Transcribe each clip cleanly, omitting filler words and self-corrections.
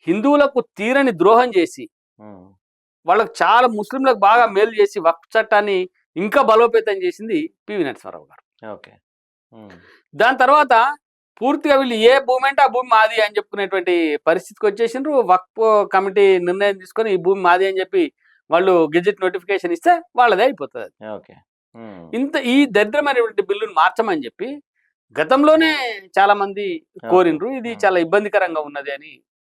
హిందువులకు తీరని ద్రోహం చేసి ఉమ్, వాళ్ళకు చాలా ముస్లింలకు బాగా మేలు చేసి వక్ఫ్ చట్టాన్ని ఇంకా బలోపేతం చేసింది పివి నరసింహారావు గారు. ఓకే. ఉమ్, దాని తర్వాత పూర్తిగా వీళ్ళు ఏ భూమి అంటే ఆ భూమి మాది అని చెప్పుకునేటువంటి పరిస్థితికి వచ్చేసిండ్రు. వక్ఫ్ కమిటీ నిర్ణయం తీసుకొని ఈ భూమి మాది అని చెప్పి వాళ్ళు గెజెట్ నోటిఫికేషన్ ఇస్తే వాళ్ళదే అయిపోతుంది. ఓకే. ఉమ్, ఇంత ఈ దరిద్రమైనటువంటి బిల్లును మార్చమని చెప్పి గతంలోనే చాలా మంది కోరిండ్రు. ఇది చాలా ఇబ్బందికరంగా ఉన్నది అని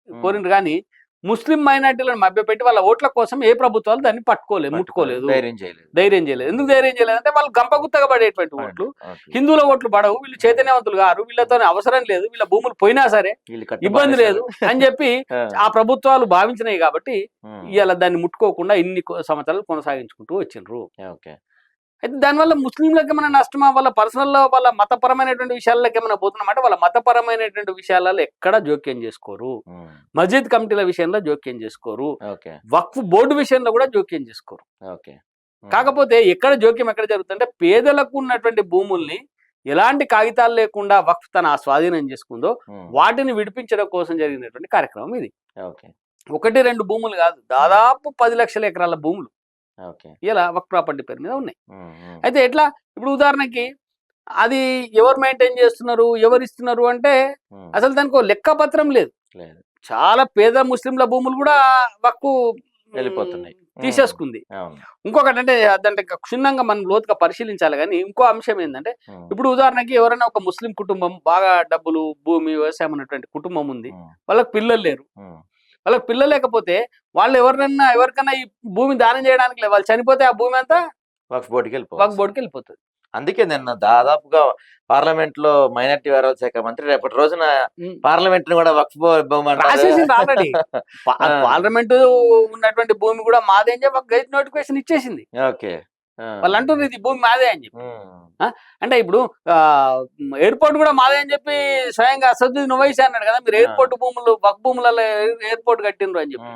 కోరిండ్రు. కానీ ముస్లిం మైనార్టీలను మభ్యపెట్టి వాళ్ళ ఓట్ల కోసం ఏ ప్రభుత్వాలు దాన్ని ముట్టుకోలేదు, ధైర్యం చేయలేదు. ధైర్యం చేయలేదు. ఎందుకు ధైర్యం చేయలేదు అంటే వాళ్ళు గంపగుత్తగా పడేటువంటి ఓట్లు, హిందువుల ఓట్లు పడవు, వీళ్ళు చైతన్యవంతులు గారు, వీళ్ళతో అవసరం లేదు, వీళ్ళ భూములు పోయినా సరే ఇబ్బంది లేదు అని చెప్పి ఆ ప్రభుత్వాలు భావించినాయి. కాబట్టి ఇవాళ దాన్ని ముట్టుకోకుండా ఇన్ని సంవత్సరాలు కొనసాగించుకుంటూ వచ్చిండ్రు. అయితే దానివల్ల ముస్లింలకు ఏమైనా నష్టమా, వాళ్ళ పర్సనల్లో వాళ్ళ మతపరమైనటువంటి విషయాల్లోకి ఏమైనా పోతున్నామంటే వాళ్ళ మతపరమైనటువంటి విషయాలలో ఎక్కడ జోక్యం చేసుకోరు. మస్జిద్ కమిటీల విషయంలో జోక్యం చేసుకోరు, వక్ఫ్ బోర్డు విషయంలో కూడా జోక్యం చేసుకోరు. కాకపోతే ఎక్కడ జోక్యం ఎక్కడ జరుగుతుందంటే పేదలకు ఉన్నటువంటి భూముల్ని ఎలాంటి కాగితాలు లేకుండా వక్ఫ్ తన స్వాధీనం చేసుకుందో వాటిని విడిపించడం కోసం జరిగినటువంటి కార్యక్రమం ఇది. 1-2 భూములు కాదు, దాదాపు 10 లక్షల ఎకరాల భూములు ఇలా వక్ఫ్ ప్రాపర్టీ పేరు మీద ఉన్నాయి. అయితే ఎట్లా, ఇప్పుడు ఉదాహరణకి అది ఎవరు మెయింటైన్ చేస్తున్నారు, ఎవరు ఇస్తున్నారు అంటే అసలు దానికి లెక్కపత్రం లేదు. చాలా పేద ముస్లింల భూములు కూడా వక్ఫ్ వెళ్ళిపోతున్నాయి, తీసేసుకుంది. ఇంకొకటి అంటే దాంట్లో క్షుణ్ణంగా మనం లోతుగా పరిశీలించాలి. కానీ ఇంకో అంశం ఏంటంటే, ఇప్పుడు ఉదాహరణకి ఎవరైనా ఒక ముస్లిం కుటుంబం బాగా డబ్బులు, భూమి, వ్యవసాయం ఉన్నటువంటి కుటుంబం ఉంది, వాళ్ళకి పిల్లలు లేరు. వాళ్ళకి పిల్లలు లేకపోతే వాళ్ళు ఎవరికైనా ఈ భూమి దానం చేయడానికి లేదు, వాళ్ళు చనిపోతే ఆ భూమి అంతా వక్ఫ్ బోర్డుకి వెళ్ళిపోతుంది. అందుకే నిన్న దాదాపుగా పార్లమెంట్ లో మైనార్టీ వ్యవహారాల శాఖ మంత్రి రేపటి రోజున పార్లమెంట్ ని కూడా వక్ఫ్ రాసేసింది ఆల్రెడీ. పార్లమెంట్ ఉన్నటువంటి భూమి కూడా మాదే అని చెప్పి గెజెట్ నోటిఫికేషన్ ఇచ్చేసింది. వాళ్ళు అంటున్నారు ఇది భూమి మాదే అని చెప్పి. అంటే ఇప్పుడు ఎయిర్పోర్ట్ కూడా మాదే అని చెప్పి స్వయంగా అసదుద్దీన్ ఓవైసీ అన్నాడు కదా, మీరు ఎయిర్పోర్ట్ భూములు వక్ఫ్ భూములలో ఎయిర్పోర్ట్ కట్టిండ్రు అని చెప్పి.